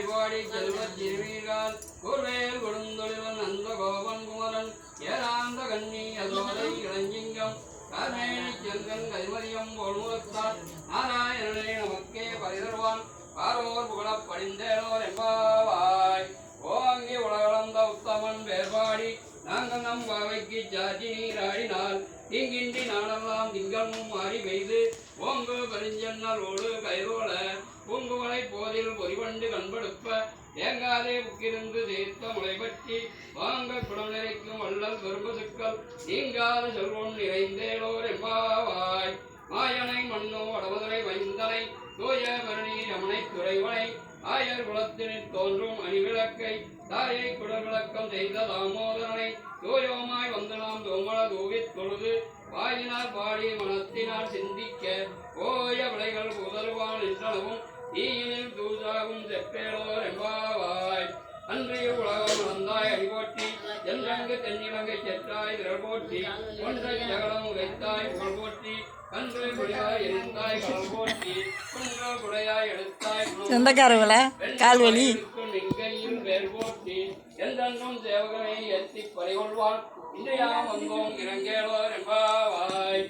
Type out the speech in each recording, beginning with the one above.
வாய்வாடி செல்வத் திருவீர்கள் கூர்வேல் கொடுந்தொழிவன் அந்த கோபன் குமரன் ஏராந்த கண்ணி அதோரை இளஞ்சிங்கம் கார்மேனி செல்வன் கைமரியம் போல்முகத்தான் நாராயணனே நமக்கே பரிதருவான் பாரோர் புகழப் படிந்தேனோர் எம்பாவாய் ஓங்கி உலகளந்த உத்தமன் வேறுபாடி நாங்கள் நம் பாவைக்கு சாட்சி நீராடினால் தீங்கின்றி நாடெல்லாம் திங்களும் மாறி பெய்து ஓங்கு பரிஞ்சன்னரோடு கைரோல பூங்குவலை போதில் பொறிவண்டு கண்படுப்ப தேங்காதே புக்கிருந்து தேர்த்த முளைபற்றி வாங்க குடம் நிறைக்கும் வள்ளல் பெரும்பசுக்கள் நீங்காத செல்வம் நிறைந்தேலோர் எம்பாவாய் மாயனை மண்ணோ வடமதுரை வைந்தனை தூய பரணி ரமனை துறைவனை ஆயர் குலத்தினில் தோன்றும் அணிவிளக்கை தாயை குடவிளக்கம் செய்த தாமோதரனை தூயோமாய் வந்து நாம் தோமள தூவித் தொழுது வாயினால் பாடி மனத்தினால் சிந்திக்க ஓய விளைகள் புதல்வான் என்றளவும் தீயினில் தூசாகும் செப்பேலோர் எம்பாவாய் அன்றைய உலகம் வந்தாய் அடிபோட்டி என்றங்கு தென்னிலங்கை செற்றாய் திரள் போட்டி ஒன்றை ஜகலம் உரைத்தாய் புகழ் போட்டி கன்று குடியாய் எரிந்தாய் கடல் போட்டி குன்ற குடையாய் எடுத்தாய் சொந்தக்காரங்கள கால்வலி இங்கையில் வேர் போட்டி என்றென்றும் சேவகனை எத்தி பறிகொள்வான் இன்றையாம் வந்தோம் இறங்கேலோர் எம்பாவாய்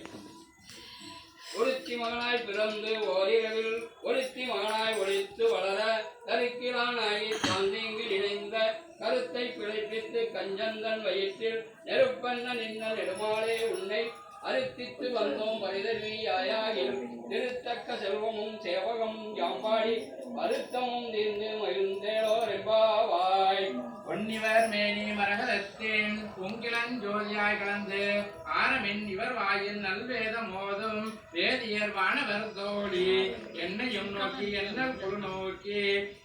ஒருத்தி மகனாய் பிறந்து ஓரிரவில் ஒருத்தி மகனாய் ஒழித்து வளர கருக்கிலானாகி தாந்தீங்கு நினைந்த கருத்தை பிழைப்பித்து கஞ்சந்தன் வயிற்றில் நெருப்பண்ண நின்ன நெடுமாலே உன்னை அறுத்தித்து வந்தோம் பரிதவியாயில் திருத்தக்க செல்வமும் சேவகம் யாம்பாடி வருத்தமும் தீர்ந்து மகிழ்ந்தேலோர் எம்பாவாய் பொன்னிவர் மேனி மரகதத்தின் பொங்கிலஞ்சோதியாய் கலந்து ஆரமின் இவர் வாயில் நல்வேத மோதும் வேதியர் வானவர் தோழி என்னையும் நோக்கி என்ன குழு நோக்கி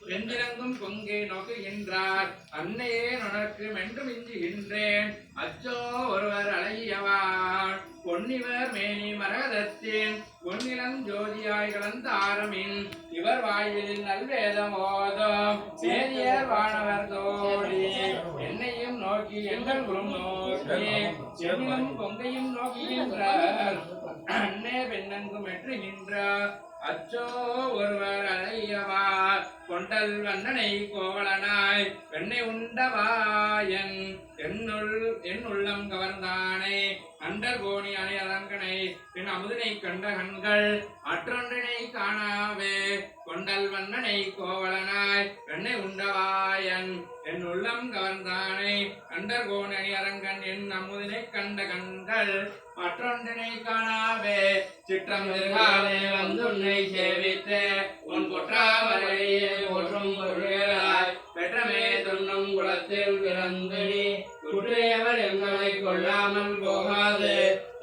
வெஞ்சிறங்கும் பொங்கை நோக்குகின்றார் அன்னையே நுணக்கு மென்று மிஞ்சுகின்றேன் அச்சோ ஒருவர் அழகியவான் பொன்னிவர் மேனி மரகதத்தின் பொன்னிலஞ்சோதியாய் கலந்த ஆரமின் இவர் வாயில் நல்வேத மோதும் வேதியர் வானவர் தோழி என்னையும் நோக்கி எங்கள் குரும் நோக்கி செவிலும் கொங்கையும் நோக்குகின்றார் அன்னே பெண்ணங்கும் என்று நின்றார் அச்சோ ஒருவர் அழையவார் கொண்டல் வண்ணனை கோவலனாய் பெண்ணை உண்டவாயன் என் உள்ளம் கவர்ந்தானே அண்டர் கோணி அணை அலங்கனை பின் அமுதனை கண்ட கண்கள் மற்றொன்றினை காணாவே கொண்டல் வண்ணனை கோவலனாய் பெண்ணை உண்டவாயன் என் உள்ளம் கவர்ந்தானே அண்டர் கோணி அணி அரங்கன் என் அமுதனை கண்ட கண்கள் மற்றொன்றினை காணாவே சிற்றம் திருகாலே வந்துன்னை சேவித்து உன் கொற்றாமரையே ஒற்றும் பொருளாய் பெற்றமே துண்ணும் குளத்தில் பிறந்து குற்றையவர் எங்களை கொள்ளாமல் போகாது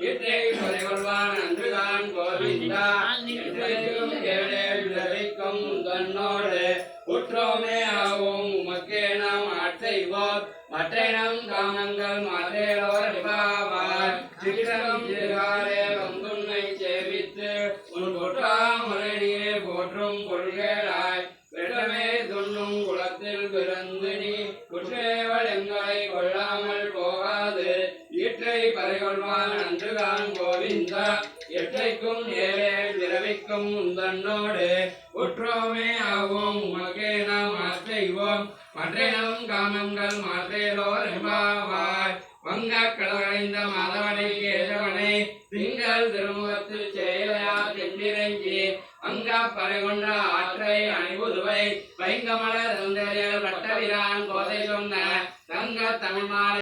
இற்றை கொலை கொள்வான் அன்றுதான் கோவிந்தா என்றைக்கும் கேடே விளைவிக்கும் தன்னோடு குற்றோமே ஆகும் உமக்கே நாம் ஆட்சைவோம் மற்ற நம் காமங்கள் மாற்றேலோர் விபாவாய் சிற்றம் திருகாலே வந்துன்னை சேவித்து உன் கொற்றாமரையே போற்றும் கொள்கையாய் பெற்றமே துண்ணும் குளத்தில் பிறந்து நீ குற்றேவள் எங்களை கொள்ளாமல் போகாது ஈற்றை பறைகொள்வான் அன்றுதான் கோவிந்தா எற்றைக்கும் ஏழே பிறவிக்கும் உந்தன்னோடு குற்றோமே ஆகும் உமக்கே நாம் ஆற்றைவோம் மற்றம் காமங்கள் மாற்றேலோர் எம்பாவாய் வங்க கடற்கடைந்த மாதவனை கேசவனை திங்கள் திருமுகத்தில் செயலையா தென்னிறங்கி அங்க பறைகொண்ட ஆற்றை அணிபுதுவை வைங்கமல தந்தரியல் வட்டவிரான் கோதை சொன்ன தங்க தமிழ்மாலை